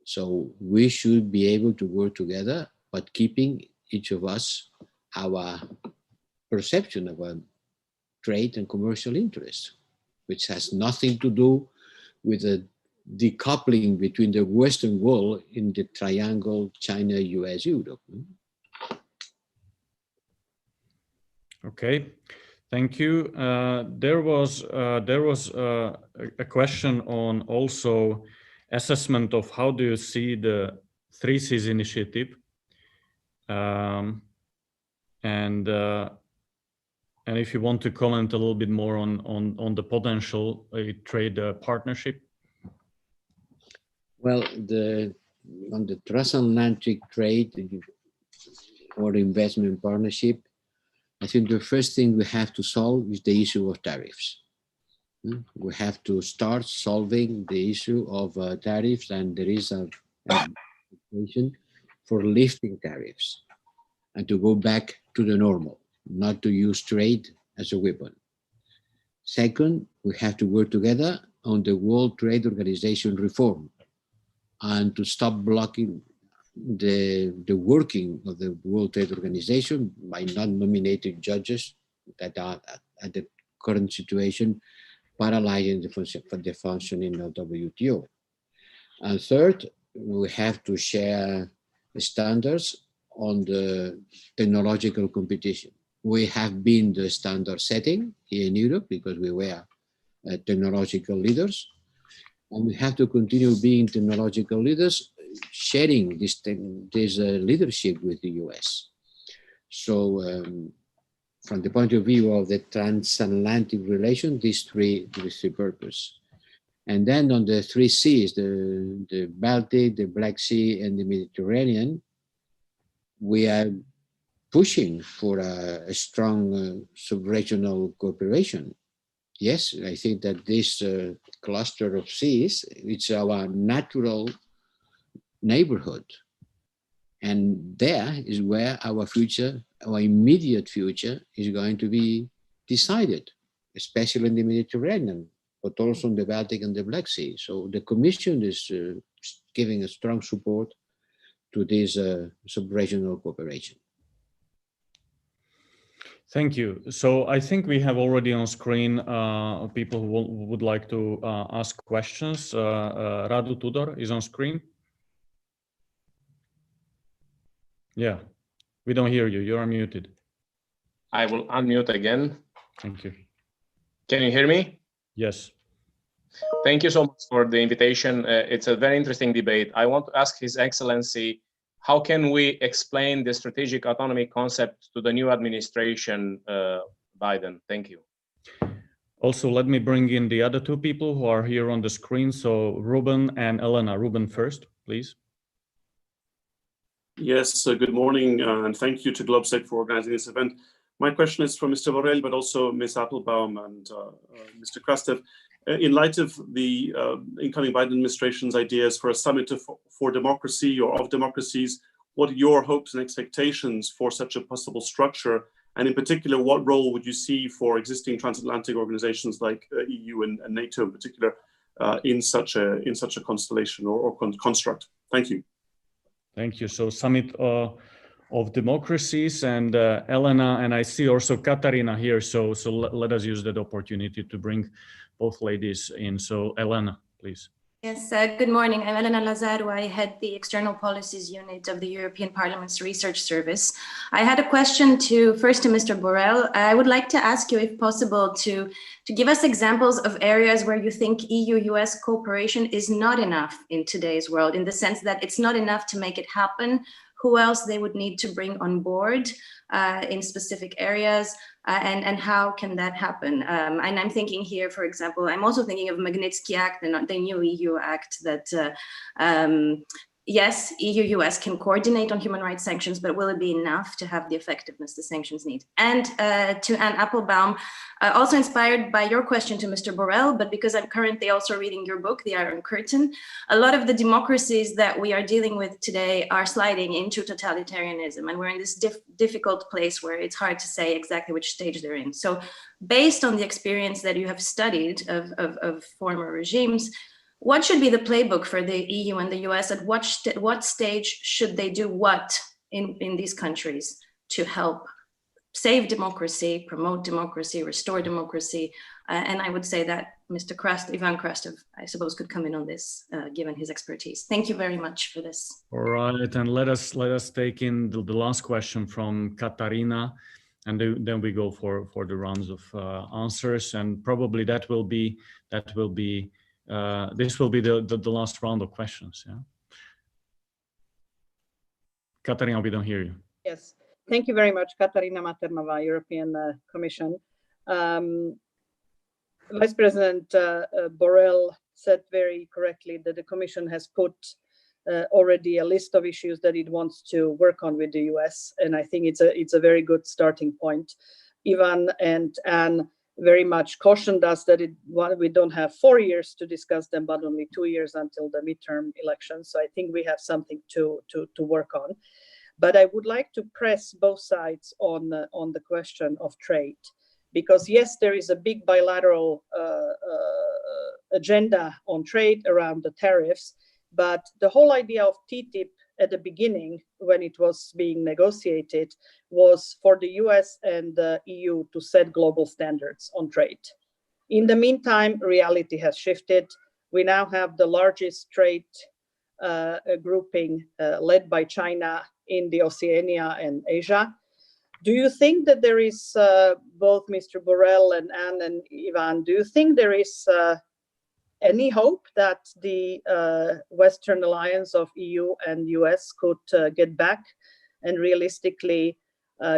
So we should be able to work together, but keeping each of us our perception of our trade and commercial interests, which has nothing to do with the decoupling between the Western world in the triangle China, US, Europe. Okay, thank you. There was a question on also assessment of how do you see the 3Cs initiative, and if you want to comment a little bit more on the potential trade partnership. Well, on the transatlantic trade or investment partnership, I think the first thing we have to solve is the issue of tariffs. We have to start solving the issue of tariffs, and there is a situation for lifting tariffs and to go back to the normal, not to use trade as a weapon. Second, we have to work together on the World Trade Organization reform and to stop blocking the working of the World Trade Organization by not nominating judges that are at the current situation paralyzing the functioning of WTO. And third, we have to share standards on the technological competition. We have been the standard setting here in Europe because we were technological leaders, and we have to continue being technological leaders sharing this leadership with the US. So from the point of view of the transatlantic relation, these three purposes. And then on the three seas, the Baltic, the Black Sea, and the Mediterranean, we are pushing for a strong sub-regional cooperation. Yes, I think that this cluster of seas, it's our natural neighborhood. And there is where our future, our immediate future, is going to be decided, especially in the Mediterranean, but also in the Baltic and the Black Sea. So the Commission is giving a strong support to this sub-regional cooperation. Thank you. So I think we have already on screen people who would like to ask questions. Radu Tudor is on screen. Yeah, we don't hear you. You're unmuted. I will unmute again. Thank you. Can you hear me? Yes. Thank you so much for the invitation. It's a very interesting debate. I want to ask His Excellency, how can we explain the strategic autonomy concept to the new administration, Biden? Thank you. Also, let me bring in the other two people who are here on the screen. So Ruben and Elena. Ruben first, please. Yes, good morning, and thank you to GLOBSEC for organizing this event. My question is for Mr. Borrell, but also Ms. Applebaum and Mr. Krastev. In light of the incoming Biden administration's ideas for a summit for democracy or of democracies, what are your hopes and expectations for such a possible structure? And in particular, what role would you see for existing transatlantic organizations like EU and NATO in particular in such a constellation or construct? Thank you. Thank you. So Summit of Democracies, and Elena, and I see also Katarina here. So let us use that opportunity to bring both ladies in. So Elena, please. Yes, good morning. I'm Elena Lazaru. I head the External Policies Unit of the European Parliament's Research Service. I had a question first to Mr. Borrell. I would like to ask you, if possible, to give us examples of areas where you think EU-US cooperation is not enough in today's world, in the sense that it's not enough to make it happen. Who else they would need to bring on board in specific areas, and how can that happen? And I'm thinking here, for example, I'm also thinking of Magnitsky Act, the new EU Act that, yes, EU-US can coordinate on human rights sanctions, but will it be enough to have the effectiveness the sanctions need? And to Anne Applebaum, also inspired by your question to Mr. Borrell, but because I'm currently also reading your book, The Iron Curtain, a lot of the democracies that we are dealing with today are sliding into totalitarianism, and we're in this difficult place where it's hard to say exactly which stage they're in. So based on the experience that you have studied of former regimes, what should be the playbook for the EU and the US? At what stage should they do what in these countries to help save democracy, promote democracy, restore democracy? And I would say that Mr. Ivan Krastev, I suppose, could come in on this, given his expertise. Thank you very much for this. All right, and let us take in the last question from Katarina, and then we go for the rounds of answers, and probably this will be the last round of questions. Yeah, Katarina, we don't hear you. Yes, thank you very much, Katarina Maternova, European Commission. Vice President Borrell said very correctly that the Commission has put already a list of issues that it wants to work on with the US, and I think it's a very good starting point. Ivan and Anne very much cautioned us that we don't have 4 years to discuss them, but only 2 years until the midterm elections. So I think we have something to work on. But I would like to press both sides on the question of trade, because yes, there is a big bilateral agenda on trade around the tariffs, but the whole idea of TTIP at the beginning, when it was being negotiated, was for the US and the EU to set global standards on trade. In the meantime, reality has shifted. We now have the largest trade grouping led by China in the Oceania and Asia. Do you think that there is, both Mr. Borrell and Anne and Ivan, do you think there is any hope that the Western alliance of EU and US could get back and realistically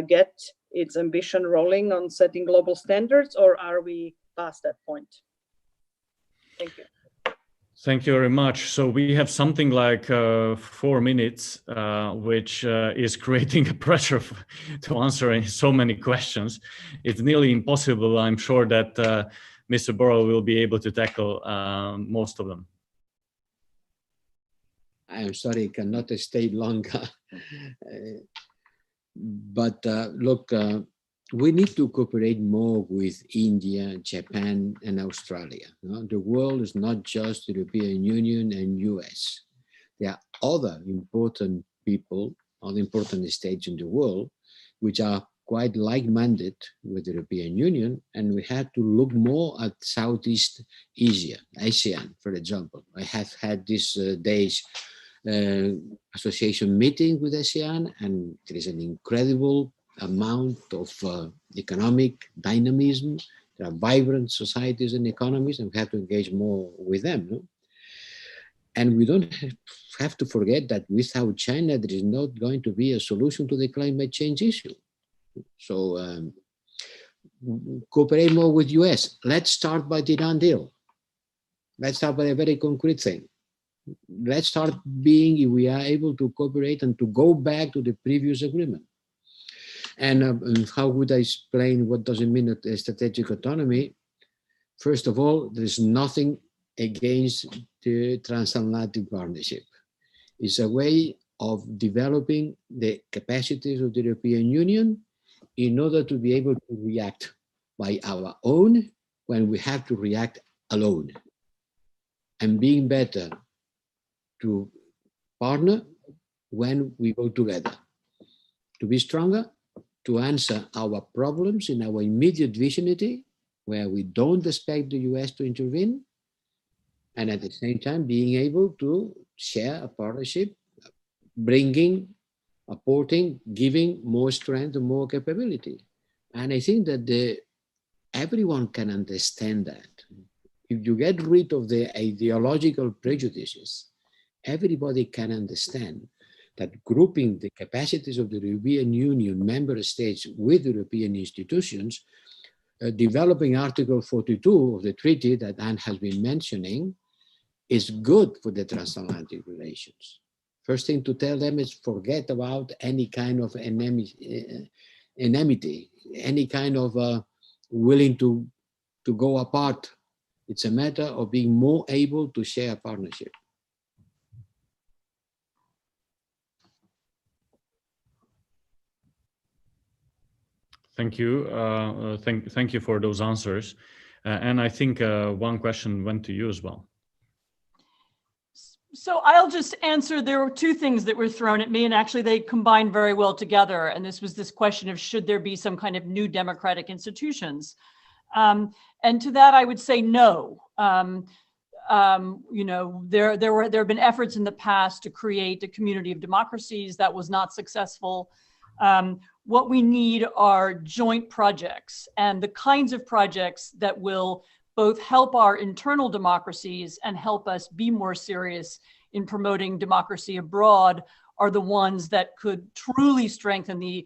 get its ambition rolling on setting global standards, or are we past that point? Thank you. Thank you very much. So we have something like 4 minutes, which is creating a pressure to answer so many questions. It's nearly impossible. I'm sure that Mr. Borrell will be able to tackle most of them. I am sorry, cannot stay longer. But look, we need to cooperate more with India, Japan, and Australia. The world is not just the European Union and US. There are other important people, other important states in the world, which are quite like-minded with the European Union, and we have to look more at Southeast Asia, ASEAN, for example. I have had these days association meeting with ASEAN, and there is an incredible amount of economic dynamism. There are vibrant societies and economies, and we have to engage more with them. No? And we don't have to forget that without China, there is not going to be a solution to the climate change issue. So cooperate more with US. Let's start by the Iran deal. Let's start by a very concrete thing. Let's start being, if we are able to cooperate and to go back to the previous agreement. And how would I explain what does it mean a strategic autonomy? First of all, there's nothing against the transatlantic partnership. It's a way of developing the capacities of the European Union in order to be able to react by our own when we have to react alone. And being better to partner when we go together. To be stronger, to answer our problems in our immediate vicinity, where we don't expect the US to intervene, and at the same time being able to share a partnership, bringing, apporting, giving more strength and more capability. And I think that everyone can understand that. If you get rid of the ideological prejudices, everybody can understand that grouping the capacities of the European Union member states with European institutions, developing Article 42 of the treaty that Anne has been mentioning, is good for the transatlantic relations. First thing to tell them is forget about any kind of enmity, any kind of willing to go apart. It's a matter of being more able to share a partnership. Thank you. Thank you for those answers. And I think one question went to you as well. So I'll just answer. There were two things that were thrown at me, and actually they combined very well together. And this was this question of should there be some kind of new democratic institutions? And to that, I would say no. You know, there have been efforts in the past to create a community of democracies that was not successful. What we need are joint projects, and the kinds of projects that will both help our internal democracies and help us be more serious in promoting democracy abroad are the ones that could truly strengthen the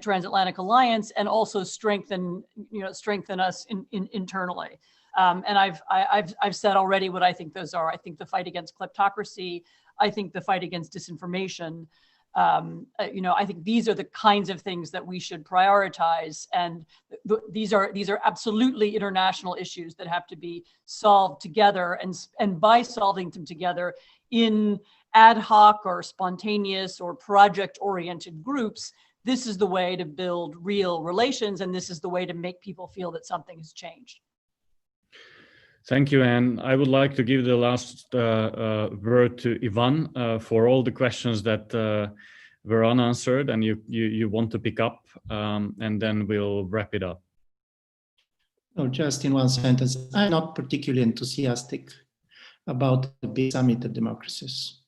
transatlantic alliance and also strengthen us internally. And I've said already what I think those are. I think the fight against kleptocracy. I think the fight against disinformation. I think these are the kinds of things that we should prioritize, and these are absolutely international issues that have to be solved together, and by solving them together in ad hoc or spontaneous or project-oriented groups, this is the way to build real relations, and this is the way to make people feel that something has changed. Thank you, Anne. I would like to give the last word to Ivan for all the questions that were unanswered and you want to pick up, and then we'll wrap it up. No, just in one sentence, I'm not particularly enthusiastic about the big summit of democracies.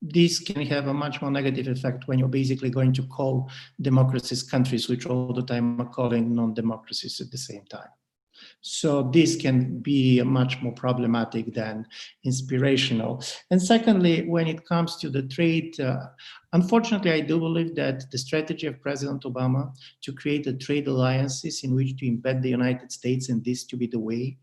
This can have a much more negative effect when you're basically going to call democracies countries which all the time are calling non-democracies at the same time. So this can be much more problematic than inspirational. And secondly, when it comes to the trade, unfortunately, I do believe that the strategy of President Obama to create a trade alliances in which to embed the United States and this to be the way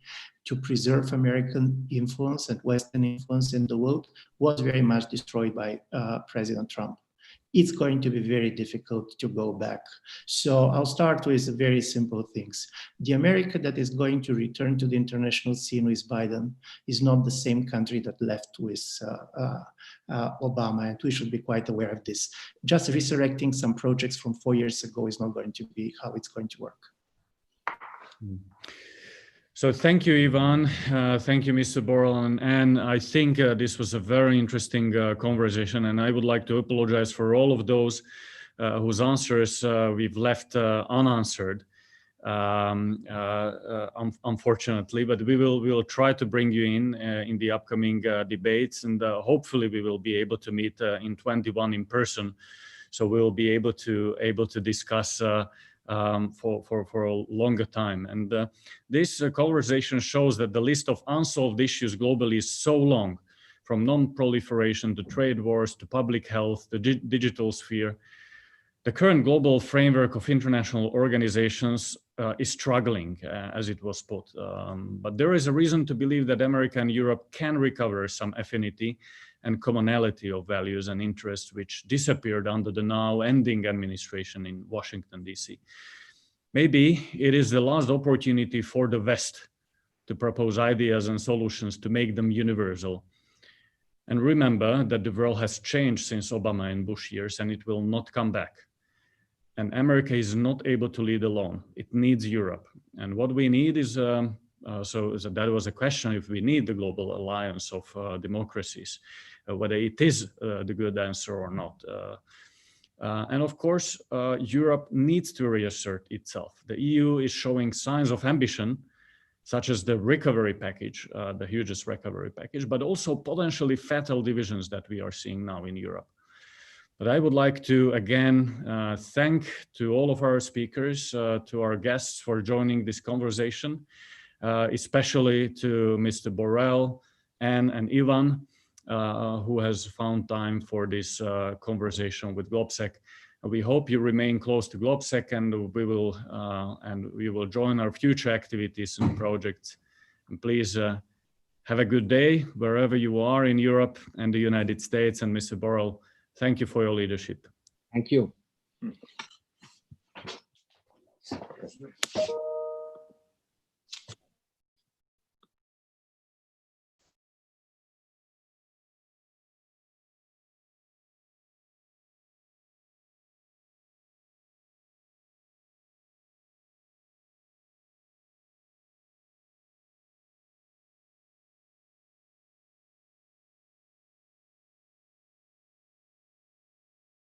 to preserve American influence and Western influence in the world was very much destroyed by President Trump. It's going to be very difficult to go back. So I'll start with very simple things. The America that is going to return to the international scene with Biden is not the same country that left with Obama, and we should be quite aware of this. Just resurrecting some projects from 4 years ago is not going to be how it's going to work. So thank you, Ivan. Thank you, Mr. Borrell. And I think this was a very interesting conversation. And I would like to apologize for all of those whose answers we've left unanswered, unfortunately. But we will try to bring you in the upcoming debates. And hopefully we will be able to meet in 21 in person. So we will be able to discuss for a longer time. And this conversation shows that the list of unsolved issues globally is so long, from non-proliferation to trade wars to public health, the digital sphere. The current global framework of international organizations is struggling, as it was put. But there is a reason to believe that America and Europe can recover some affinity and commonality of values and interests which disappeared under the now ending administration in Washington, D.C. Maybe it is the last opportunity for the West to propose ideas and solutions to make them universal. And remember that the world has changed since Obama and Bush years, and it will not come back. And America is not able to lead alone. It needs Europe. And what we need is, so that was a question, if we need the global alliance of democracies, whether it is the good answer or not. And of course, Europe needs to reassert itself. The EU is showing signs of ambition, such as the recovery package, the hugest recovery package, but also potentially fatal divisions that we are seeing now in Europe. But I would like to again thank to all of our speakers, to our guests for joining this conversation, especially to Mr. Borrell, Anne and Ivan, who has found time for this conversation with GLOBSEC. We hope you remain close to GLOBSEC, and we will join our future activities and projects. And please have a good day wherever you are in Europe and the United States. And Mr. Borrell, thank you for your leadership. Thank you.